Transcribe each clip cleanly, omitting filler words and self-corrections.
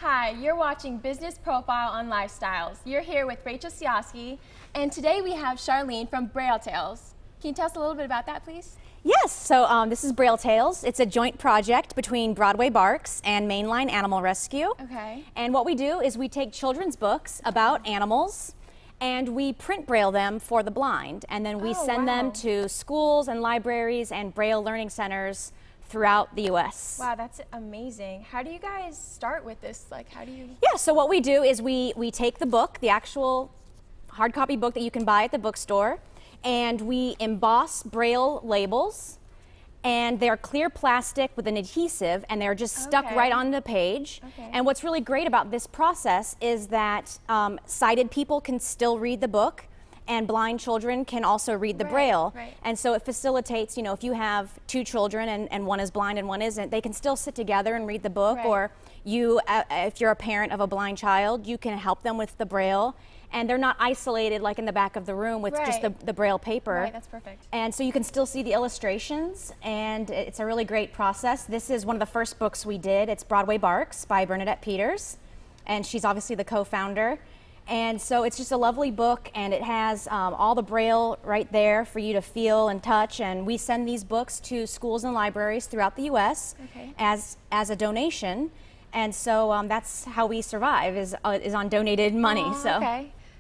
Hi, you're watching Business Profile on Lifestyles. You're here with Rachel Ciehoski, and today we have Charlene from Braille Tails. Can you tell us a little bit about that, please? Yes, so this is Braille Tails. It's a joint project between Broadway Barks and Mainline Animal Rescue. Okay. And what we do is we take children's books about animals and we print Braille them for the blind, and then we send them to schools and libraries and Braille learning centers throughout the U.S. Wow, that's amazing. How do you guys start with this? Like, how do you? Yeah, so what we do is we take the book, the actual hard copy book that you can buy at the bookstore, and we emboss Braille labels, and they're clear plastic with an adhesive, and they're just stuck right on the page. And what's really great about this process is that sighted people can still read the book, and blind children can also read the Braille. And so it facilitates, you know, if you have two children and one is blind and one isn't, they can still sit together and read the book, or you, if you're a parent of a blind child, you can help them with the Braille. And they're not isolated like in the back of the room with just the Braille paper. Right, that's perfect. And so you can still see the illustrations, and it's a really great process. This is one of the first books we did. It's Broadway Barks by Bernadette Peters, and she's obviously the co-founder. And so it's just a lovely book, and it has all the Braille right there for you to feel and touch. And we send these books to schools and libraries throughout the U.S. as a donation. And so that's how we survive, is on donated money.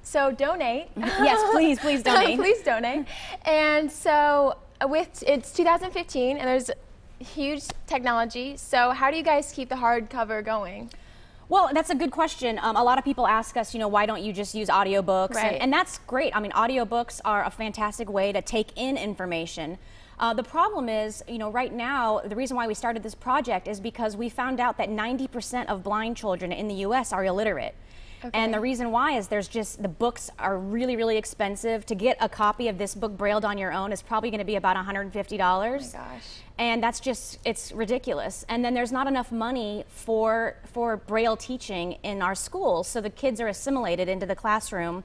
So donate. Yes, please donate. Please donate. And so it's 2015, and there's huge technology. So how do you guys keep the hardcover going? Well, that's a good question. A lot of people ask us, you know, why don't you just use audiobooks? And that's great. I mean, audiobooks are a fantastic way to take in information. The problem is, you know, right now, the reason why we started this project is because we found out that 90% of blind children in the U.S. are illiterate. And the reason why is the books are really, really expensive. To get a copy of this book brailled on your own is probably going to be about $150. Oh my gosh. And that's just, it's ridiculous. And then there's not enough money for Braille teaching in our schools, so the kids are assimilated into the classroom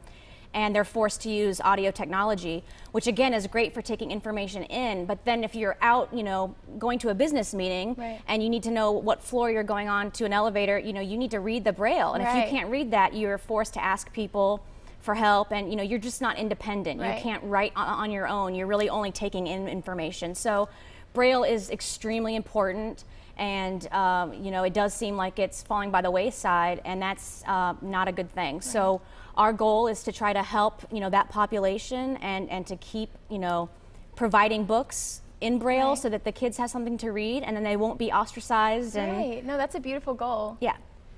and they're forced to use audio technology, which again is great for taking information in. But then if you're out, you know, going to a business meeting and you need to know what floor you're going on to an elevator, you know, you need to read the Braille. And if you can't read that, you're forced to ask people for help, and you know, you're just not independent. You can't write on your own. You're really only taking in information. So Braille is extremely important, and you know, it does seem like it's falling by the wayside, and that's not a good thing. So our goal is to try to help, you know, that population, and to keep, you know, providing books in Braille so that the kids have something to read, and then they won't be ostracized. And no, that's a beautiful goal. Yeah.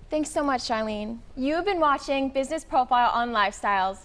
Thanks so much, Charlene. You've been watching Business Profile on Lifestyles.